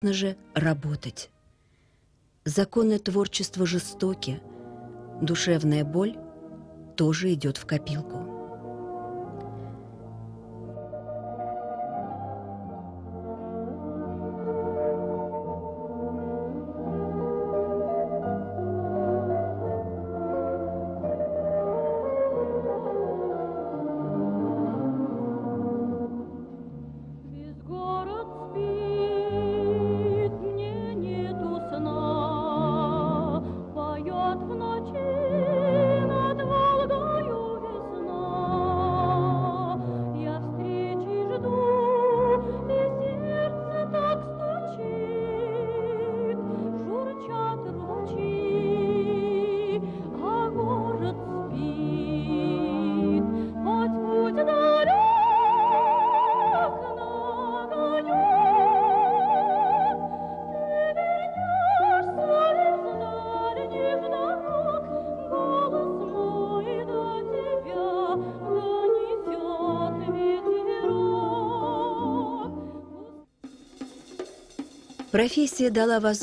же, работать. Законы творчества жестоки, душевная боль тоже идет в копилку. Профессия дала возможность